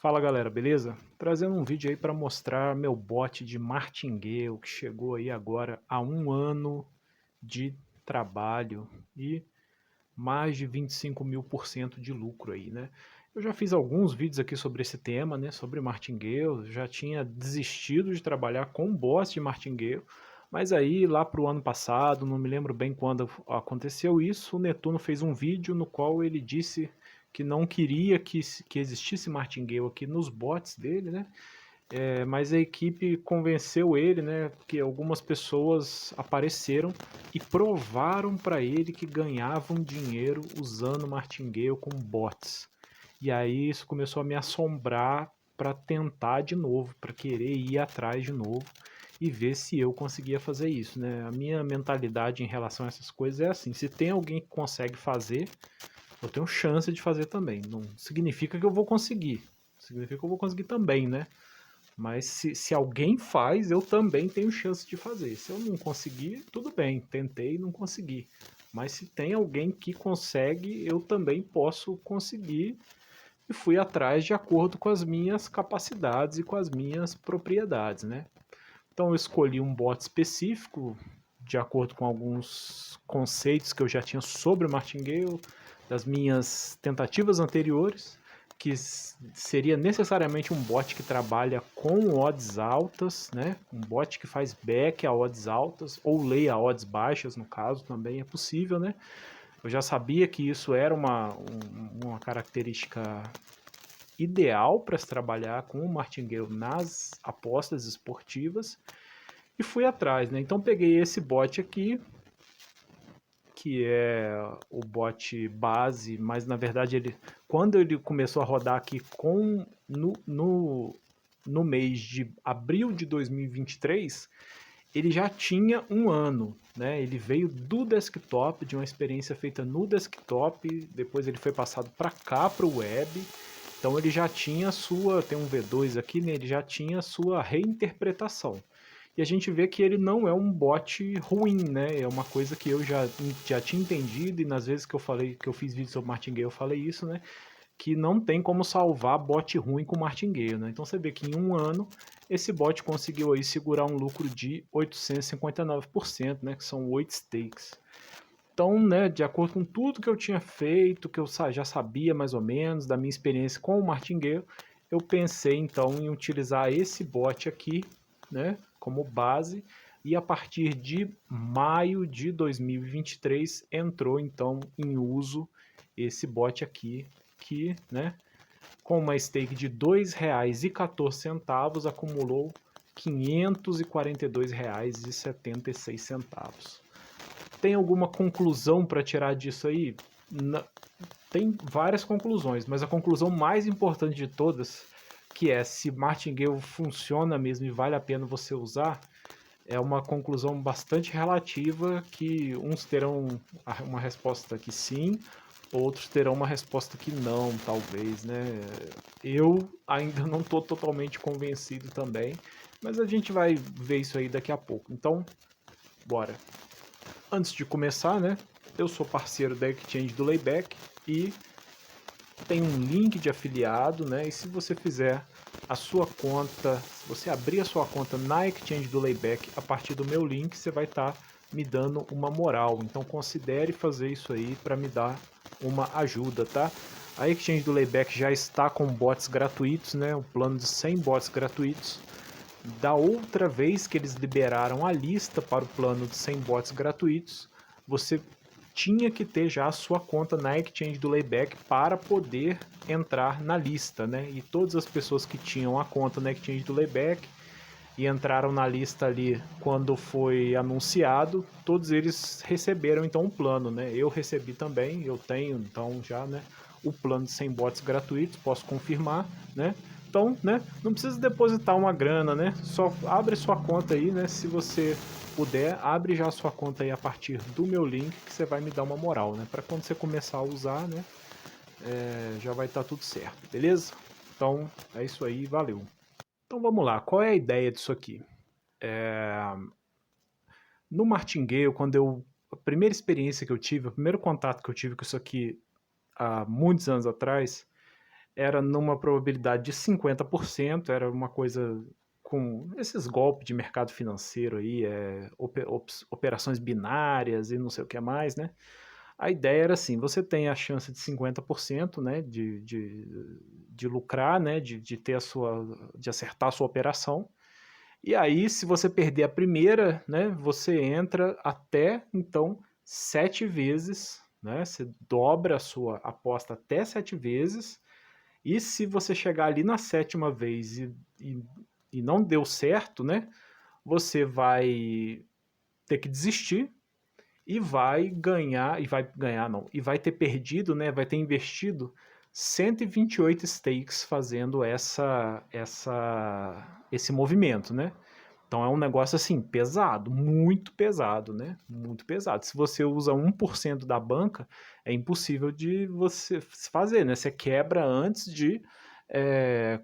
Fala galera, beleza? Trazendo um vídeo aí para mostrar meu bot de martingale que chegou aí agora a um ano de trabalho e mais de 25.000% de lucro aí, né? Eu já fiz alguns vídeos aqui sobre esse tema, né? Sobre martingale, já tinha desistido de trabalhar com bots de martingale, mas aí lá para o ano passado, não me lembro bem quando aconteceu isso, o Netuno fez um vídeo no qual ele disse que não queria que existisse martingale aqui nos bots dele, né? Mas a equipe convenceu ele, né? Que algumas pessoas apareceram e provaram para ele que ganhavam dinheiro usando martingale com bots. E aí isso começou a me assombrar para tentar de novo, para querer ir atrás de novo e ver se eu conseguia fazer isso, né? A minha mentalidade em relação a essas coisas é assim: se tem alguém que consegue fazer, eu tenho chance de fazer também. Não significa que eu vou conseguir. Significa que eu vou conseguir também, né? Mas se alguém faz, eu também tenho chance de fazer. Se eu não conseguir, tudo bem, tentei e não consegui. Mas se tem alguém que consegue, eu também posso conseguir. E fui atrás de acordo com as minhas capacidades e com as minhas propriedades, né? Então eu escolhi um bot específico, de acordo com alguns conceitos que eu já tinha sobre o Martingale, das minhas tentativas anteriores, que seria necessariamente um bot que trabalha com odds altas, né? Um bot que faz back a odds altas, ou lei a odds baixas, no caso, também é possível, né? Eu já sabia que isso era uma característica ideal para se trabalhar com o martingale nas apostas esportivas e fui atrás, né? Então peguei esse bot aqui, que é o bot base, mas na verdade quando ele começou a rodar aqui no mês de abril de 2023, ele já tinha um ano, né? Ele veio do desktop, de uma experiência feita no desktop, depois ele foi passado para cá, para o web. Então ele já tinha a sua, tem um V2 aqui, né? Ele já tinha a sua reinterpretação. E a gente vê que ele não é um bot ruim, né? É uma coisa que eu já tinha entendido, e nas vezes que eu falei, que eu fiz vídeo sobre Martingale, eu falei isso, né? Que não tem como salvar bot ruim com Martingale, né? Então você vê que em um ano esse bot conseguiu aí segurar um lucro de 859%, né? Que são 8 stakes. Então, né, de acordo com tudo que eu tinha feito, que eu já sabia mais ou menos da minha experiência com o Martingale, eu pensei então em utilizar esse bot aqui, né, como base, e a partir de maio de 2023 entrou então em uso esse bot aqui, que, né, com uma stake de R$ 2,14 acumulou R$ 542,76. Tem alguma conclusão para tirar disso aí? Tem várias conclusões, mas a conclusão mais importante de todas, que é se Martingale funciona mesmo e vale a pena você usar, é uma conclusão bastante relativa, que uns terão uma resposta que sim, outros terão uma resposta que não, talvez, né? Eu ainda não estou totalmente convencido também, mas a gente vai ver isso aí daqui a pouco. Então, bora. Antes de começar, né, eu sou parceiro da Exchange do Layback e tem um link de afiliado, né, e se você fizer a sua conta, se você abrir a sua conta na Exchange do Layback a partir do meu link, você vai estar me dando uma moral. Então considere fazer isso aí para me dar uma ajuda, tá? A Exchange do Layback já está com bots gratuitos, né, um plano de 100 bots gratuitos. Da outra vez que eles liberaram a lista para o plano de 100 bots gratuitos, você tinha que ter já a sua conta na Exchange do Layback para poder entrar na lista, né? E todas as pessoas que tinham a conta na Exchange do Layback e entraram na lista ali quando foi anunciado, todos eles receberam então um plano, né? Eu recebi também, eu tenho então já, né, o plano de 100 bots gratuitos, posso confirmar, né? Então, né, não precisa depositar uma grana, né? Só abre sua conta aí, né? Se você puder, abre já a sua conta aí a partir do meu link, que você vai me dar uma moral, né? Para quando você começar a usar, né, já vai estar tudo certo, beleza? Então, é isso aí, valeu. Então vamos lá, qual é a ideia disso aqui? No Martingale, a primeira experiência que eu tive, o primeiro contato que eu tive com isso aqui há muitos anos atrás, era numa probabilidade de 50%, era uma coisa com esses golpes de mercado financeiro aí, operações binárias e não sei o que mais, né? A ideia era assim, você tem a chance de 50%, né, de lucrar, né, de ter de acertar a sua operação. E aí, se você perder a primeira, né, você entra até, então, 7 vezes, né, você dobra a sua aposta até 7 vezes, e se você chegar ali na sétima vez e não deu certo, né, você vai ter que desistir e vai ter perdido, né, vai ter investido 128 stakes fazendo esse movimento, né? Então é um negócio assim pesado, muito pesado, né? Muito pesado. Se você usa 1% da banca, é impossível de você fazer, né? Você quebra antes de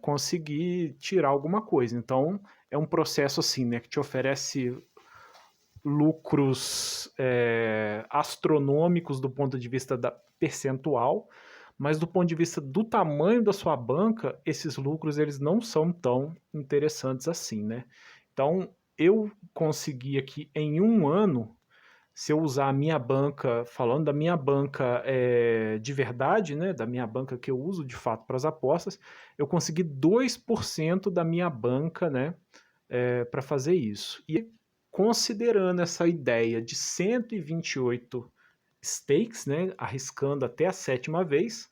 conseguir tirar alguma coisa. Então é um processo assim, né, que te oferece lucros astronômicos do ponto de vista da percentual, mas do ponto de vista do tamanho da sua banca, esses lucros eles não são tão interessantes assim, né? Então eu consegui aqui em um ano, se eu usar a minha banca, falando da minha banca de verdade, né, da minha banca que eu uso de fato para as apostas, eu consegui 2% da minha banca, né, para fazer isso. E considerando essa ideia de 128 stakes, né, arriscando até a sétima vez,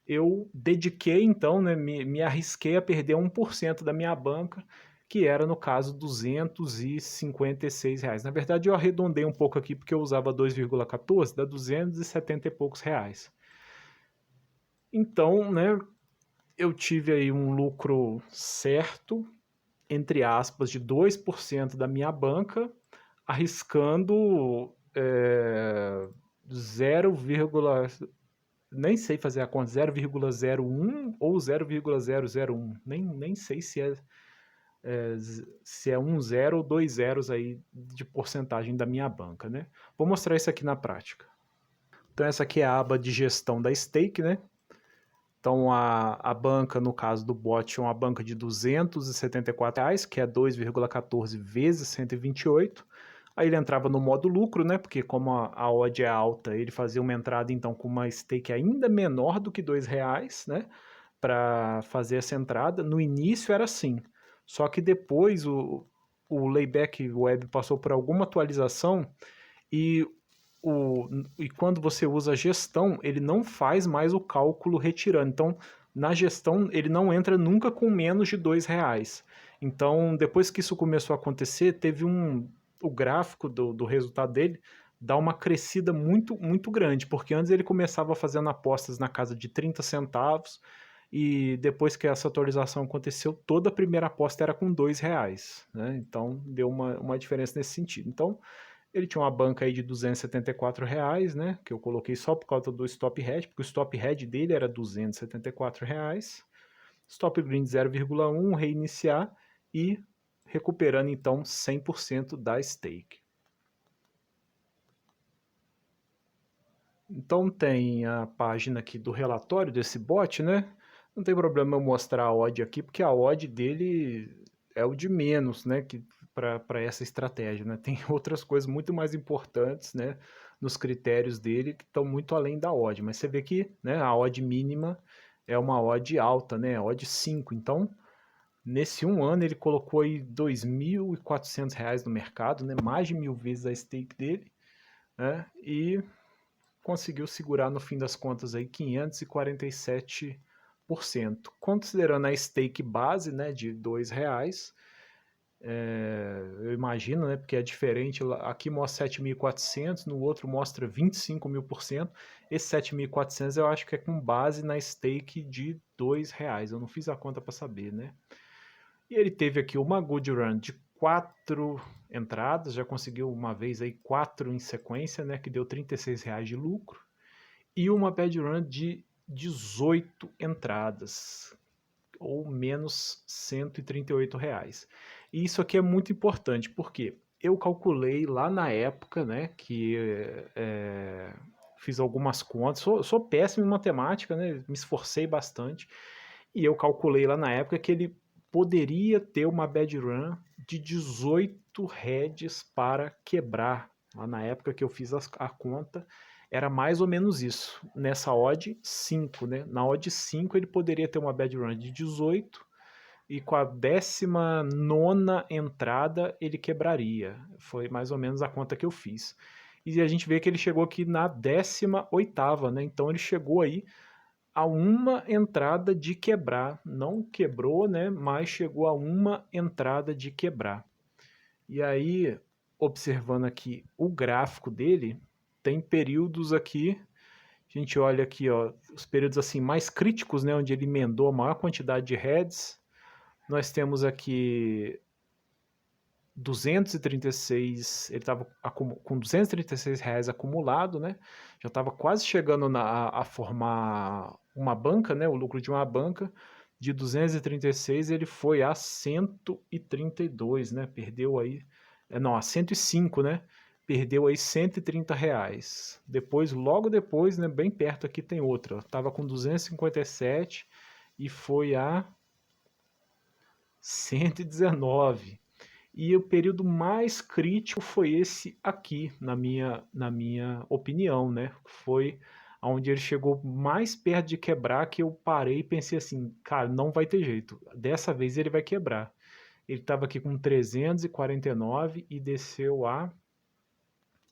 eu dediquei então, né, me arrisquei a perder 1% da minha banca, que era no caso R$ 256. Na verdade eu arredondei um pouco aqui porque eu usava 2,14, dá 270 e poucos reais. Então, né, eu tive aí um lucro certo, entre aspas, de 2% da minha banca, arriscando 0, nem sei fazer a conta, 0,01 ou 0,001. Nem sei se é um zero ou dois zeros aí de porcentagem da minha banca, né? Vou mostrar isso aqui na prática. Então essa aqui é a aba de gestão da stake, né? Então a banca, no caso do bot, é uma banca de R$ 274, que é 2,14 vezes 128. Aí ele entrava no modo lucro, né? Porque como a odd é alta, ele fazia uma entrada então com uma stake ainda menor do que R$ 2, né? Para fazer essa entrada. No início era assim. Só que depois o Layback Web passou por alguma atualização e e quando você usa a gestão, ele não faz mais o cálculo retirando. Então, na gestão, ele não entra nunca com menos de R$ 2. Então, depois que isso começou a acontecer, o gráfico do resultado dele dá uma crescida muito, muito grande, porque antes ele começava fazendo apostas na casa de 30 centavos, e depois que essa atualização aconteceu, toda a primeira aposta era com R$ 2, né? Então, deu uma diferença nesse sentido. Então, ele tinha uma banca aí de R$ 274, né? Que eu coloquei só por causa do stop hedge, porque o stop hedge dele era R$ 274. Stop green 0,1, reiniciar e recuperando então 100% da stake. Então tem a página aqui do relatório desse bot, né? Não tem problema eu mostrar a odd aqui, porque a odd dele é o de menos, né? Para essa estratégia, né? Tem outras coisas muito mais importantes, né? Nos critérios dele que estão muito além da odd. Mas você vê que, né? A odd mínima é uma odd alta, né? Odd 5. Então, nesse um ano ele colocou aí R$ 2.400 no mercado, né? Mais de 1.000 vezes a stake dele, né? E conseguiu segurar no fim das contas aí 547%. Considerando a stake base, né, de R$ 2, eu imagino, né, porque é diferente, aqui mostra 7.400, no outro mostra 25.000%, esse 7.400 eu acho que é com base na stake de R$ 2, eu não fiz a conta para saber, né. E ele teve aqui uma good run de 4 entradas, já conseguiu uma vez aí 4 em sequência, né, que deu R$ 36 de lucro, e uma bad run de 18 entradas, ou menos R$ 138. E isso aqui é muito importante, porque eu calculei lá na época, né, que fiz algumas contas, sou péssimo em matemática, né, me esforcei bastante, E eu calculei lá na época que ele poderia ter uma bad run de 18 heads para quebrar. Lá na época que eu fiz a conta, era mais ou menos isso. Nessa odd 5, né? Na odd 5 ele poderia ter uma bad run de 18 e com a 19ª entrada ele quebraria. Foi mais ou menos a conta que eu fiz. E a gente vê que ele chegou aqui na 18ª, né? Então ele chegou aí a uma entrada de quebrar. Não quebrou, né? Mas chegou a uma entrada de quebrar. E aí, observando aqui o gráfico dele, tem períodos aqui, a gente olha aqui, ó, os períodos assim mais críticos, né, onde ele emendou a maior quantidade de heads. Nós temos aqui 236, ele estava com 236 reais acumulado, né? Já estava quase chegando a formar uma banca, né? O lucro de uma banca. De 236 ele foi a 132, né? Perdeu aí, não, a 105, né? Perdeu aí 130 reais. Depois, logo depois, né? Bem perto aqui tem outra. Tava com 257 e foi a 119. E o período mais crítico foi esse aqui, na minha opinião, né? Foi onde ele chegou mais perto de quebrar, que eu parei e pensei assim, cara, não vai ter jeito. Dessa vez ele vai quebrar. Ele estava aqui com 349 e desceu a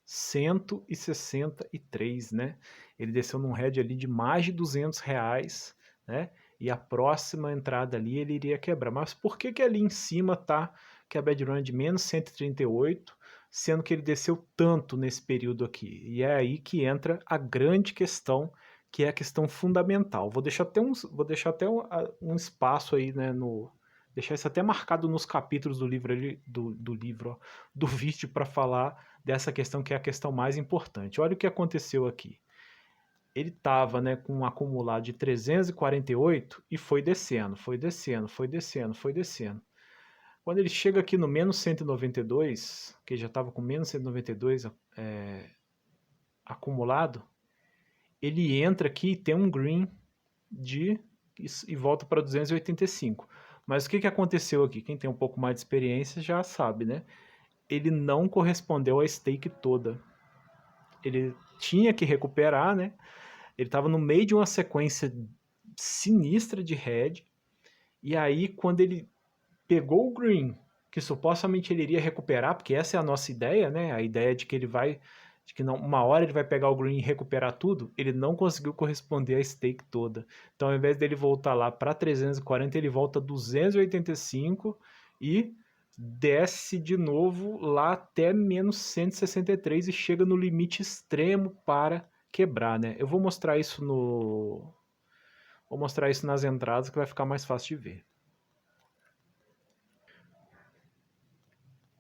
163, né? Ele desceu num head ali de mais de 200 reais, né? E a próxima entrada ali ele iria quebrar. Mas por que que ali em cima tá que a bad run é de menos 138, sendo que ele desceu tanto nesse período aqui? E é aí que entra a grande questão, que é a questão fundamental. Vou deixar até um espaço aí, né, deixar isso até marcado nos capítulos do livro ali, do livro, ó, do vídeo, para falar dessa questão que é a questão mais importante. Olha o que aconteceu aqui. Ele estava, né, com um acumulado de 348 e foi descendo, foi descendo, foi descendo, foi descendo. Quando ele chega aqui no menos 192, que já estava com menos 192 acumulado, ele entra aqui e tem um green e volta para 285. Mas o que aconteceu aqui? Quem tem um pouco mais de experiência já sabe, né? Ele não correspondeu à stake toda. Ele tinha que recuperar, né? Ele estava no meio de uma sequência sinistra de head. E aí, quando ele pegou o green, que supostamente ele iria recuperar, porque essa é a nossa ideia, né? A ideia de que ele vai, de que não, uma hora ele vai pegar o green e recuperar tudo, ele não conseguiu corresponder à stake toda. Então, ao invés dele voltar lá para 340, ele volta 285 e desce de novo lá até menos 163 e chega no limite extremo para quebrar, né? Eu vou mostrar isso nas entradas que vai ficar mais fácil de ver.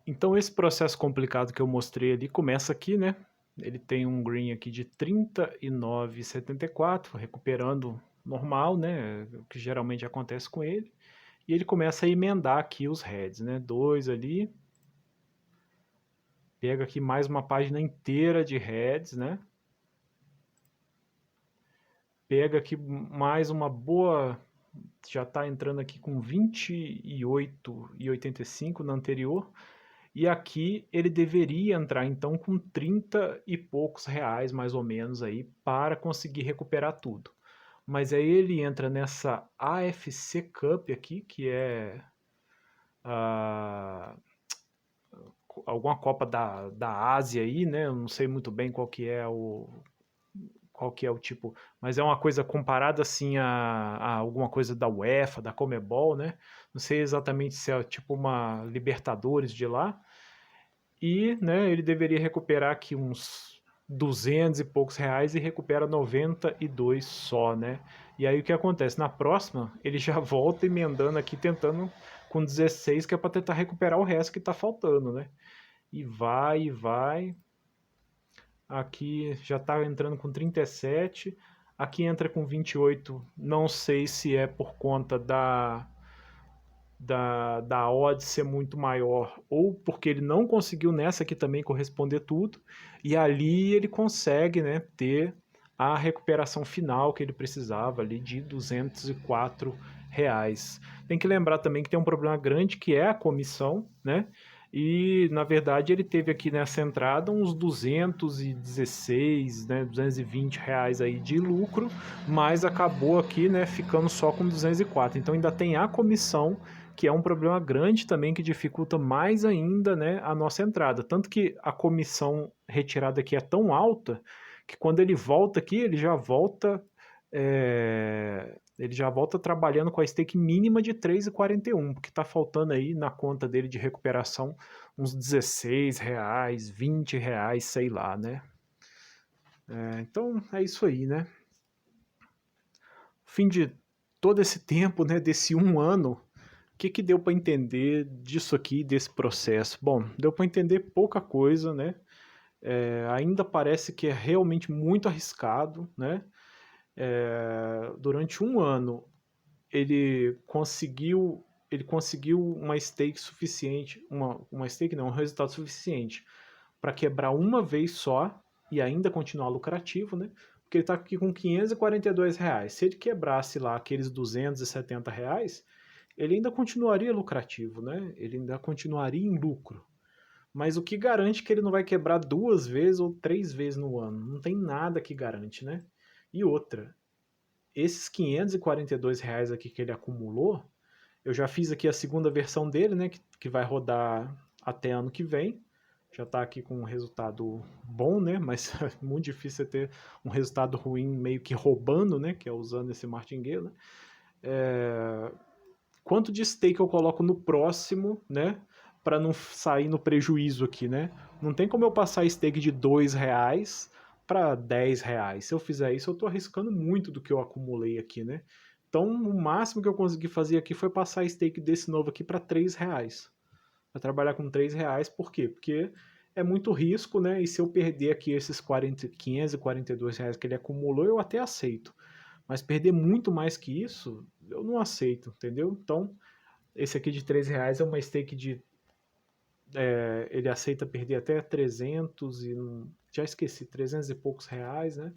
Então esse processo complicado que eu mostrei ali começa aqui, né? Ele tem um green aqui de 39,74, recuperando normal, né? O que geralmente acontece com ele. E ele começa a emendar aqui os heads, né? 2 ali. Pega aqui mais uma página inteira de heads, né? Pega aqui mais uma boa... Já está entrando aqui com 28,85 na anterior. E aqui ele deveria entrar então com 30 e poucos reais, mais ou menos, aí, para conseguir recuperar tudo. Mas aí ele entra nessa AFC Cup aqui, que é alguma Copa da Ásia aí, né? Eu não sei muito bem qual que é o tipo, mas é uma coisa comparada assim a alguma coisa da UEFA, da Comebol, né? Não sei exatamente se é tipo uma Libertadores de lá. E, né, ele deveria recuperar aqui uns 200 e poucos reais e recupera 92 só, né? E aí o que acontece? Na próxima, ele já volta emendando aqui, tentando com 16, que é para tentar recuperar o resto que está faltando, né? E vai, e vai. Aqui já está entrando com 37. Aqui entra com 28. Não sei se é por conta da odd ser muito maior, ou porque ele não conseguiu nessa aqui também corresponder tudo, e ali ele consegue, né, ter a recuperação final que ele precisava ali de 204 reais. Tem que lembrar também que tem um problema grande que é a comissão, né? E na verdade ele teve aqui nessa entrada uns 216, né, 220 reais aí de lucro, mas acabou aqui, né, ficando só com 204. Então ainda tem a comissão, que é um problema grande também que dificulta mais ainda, né, a nossa entrada. Tanto que a comissão retirada aqui é tão alta que quando ele volta aqui, ele já volta trabalhando com a stake mínima de 3,41, porque está faltando aí na conta dele de recuperação uns 16 reais, 20 reais, sei lá, né? Então é isso aí, né? Fim de todo esse tempo, né, desse um ano, o que deu para entender disso aqui, desse processo? Bom, deu para entender pouca coisa, né? Ainda parece que é realmente muito arriscado, né? Durante um ano ele conseguiu uma stake suficiente, uma stake não, um resultado suficiente para quebrar uma vez só e ainda continuar lucrativo, né? Porque ele está aqui com 542 reais. Se ele quebrasse lá aqueles 270 reais, ele ainda continuaria lucrativo, né? Ele ainda continuaria em lucro. Mas o que garante que ele não vai quebrar 2 vezes ou 3 vezes no ano? Não tem nada que garante, né? E outra, esses 542 reais aqui que ele acumulou, eu já fiz aqui a segunda versão dele, né, que vai rodar até ano que vem. Já está aqui com um resultado bom, né, mas é muito difícil ter um resultado ruim meio que roubando, né, que é usando esse martingale, né? Quanto de stake eu coloco no próximo, né, para não sair no prejuízo aqui, né? Não tem como eu passar stake de R$ 2 para R$ 10. Se eu fizer isso, eu estou arriscando muito do que eu acumulei aqui, né? Então, o máximo que eu consegui fazer aqui foi passar stake desse novo aqui para R$ 3. Para trabalhar com R$ 3, por quê? Porque é muito risco, né? E se eu perder aqui esses 542 reais que ele acumulou, eu até aceito. Mas perder muito mais que isso, eu não aceito, entendeu? Então, esse aqui de R$ 3 é uma stake de. Ele aceita perder até 300 e. Já esqueci, 300 e poucos reais, né?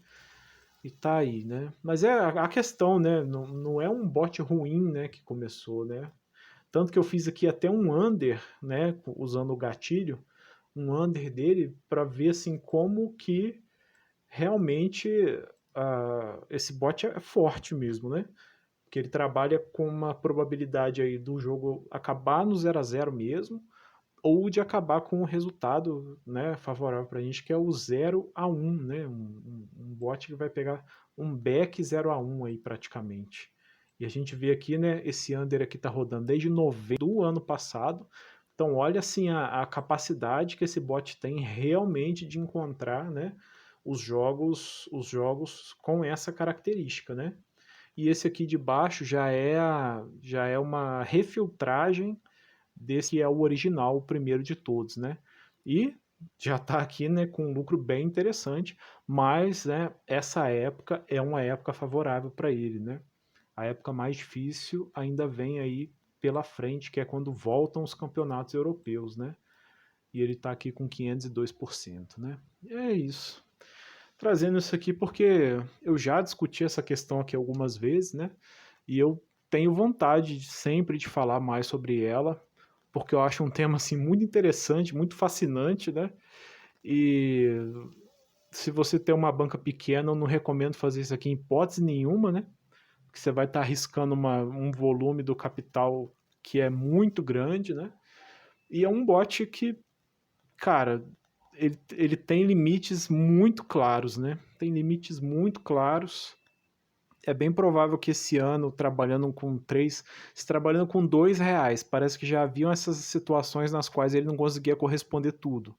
E tá aí, né? Mas é a questão, né? Não é um bot ruim, né? Que começou, né? Tanto que eu fiz aqui até um under, né? Usando o gatilho, um under dele para ver assim como que realmente esse bot é forte mesmo, né? Que ele trabalha com uma probabilidade aí do jogo acabar no 0-0 mesmo, ou de acabar com um resultado, né, favorável para a gente, que é o 0-1, né? Um bot que vai pegar um back 0-1 aí praticamente. E a gente vê aqui, né, esse under aqui tá rodando desde novembro do ano passado. Então olha assim a capacidade que esse bot tem realmente de encontrar, né, os jogos com essa característica, né? E esse aqui de baixo já é uma refiltragem desse que é o original, o primeiro de todos, né? E já está aqui, né, com um lucro bem interessante, mas, né, essa época é uma época favorável para ele, né? A época mais difícil ainda vem aí pela frente, que é quando voltam os campeonatos europeus, né? E ele está aqui com 502%, né? E é isso. Trazendo isso aqui porque eu já discuti essa questão aqui algumas vezes, né? E eu tenho vontade sempre de falar mais sobre ela, porque eu acho um tema assim muito interessante, muito fascinante, né? E se você tem uma banca pequena, eu não recomendo fazer isso aqui em hipótese nenhuma, né? Porque você vai estar arriscando um volume do capital que é muito grande, né? E é um bot que, cara, ele tem limites muito claros, né? Tem limites muito claros. É bem provável que esse ano, se trabalhando com R$ 2, parece que já haviam essas situações nas quais ele não conseguia corresponder tudo.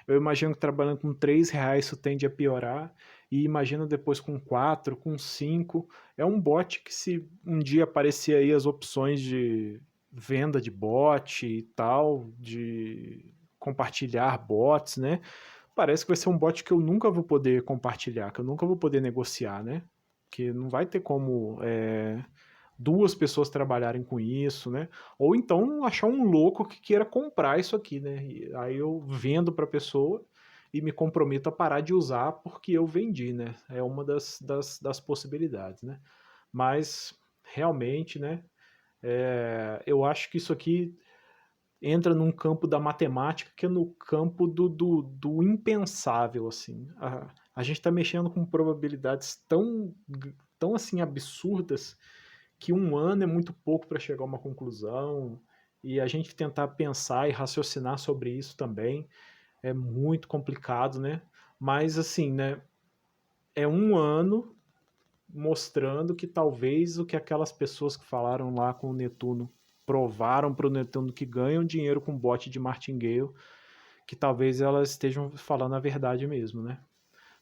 Eu imagino que trabalhando com R$ 3 isso tende a piorar, e imagina depois com 4, com 5. É um bot que, se um dia aparecer aí as opções de venda de bot e tal, de compartilhar bots, né? Parece que vai ser um bot que eu nunca vou poder compartilhar, que eu nunca vou poder negociar, né? Que não vai ter como duas pessoas trabalharem com isso, né? Ou então achar um louco que queira comprar isso aqui, né? E aí eu vendo para a pessoa e me comprometo a parar de usar porque eu vendi, né? É uma das possibilidades, né? Mas realmente, né? Eu acho que isso aqui entra num campo da matemática que é no campo do impensável, assim. A gente está mexendo com probabilidades tão assim absurdas que um ano é muito pouco para chegar a uma conclusão, e a gente tentar pensar e raciocinar sobre isso também é muito complicado, né? Mas assim, né? É um ano mostrando que talvez o que aquelas pessoas que falaram lá com o Netuno provaram para o Netuno que ganham dinheiro com bot de martingale, que talvez elas estejam falando a verdade mesmo, né?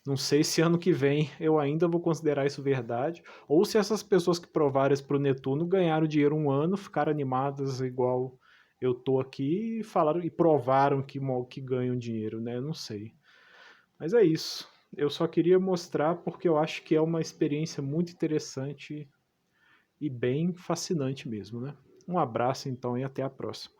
Não sei se ano que vem eu ainda vou considerar isso verdade, ou se essas pessoas que provaram isso pro Netuno ganharam dinheiro um ano, ficaram animadas igual eu tô aqui e falaram e provaram que ganham dinheiro, né? Eu não sei. Mas é isso. Eu só queria mostrar porque eu acho que é uma experiência muito interessante e bem fascinante mesmo, né? Um abraço então e até a próxima.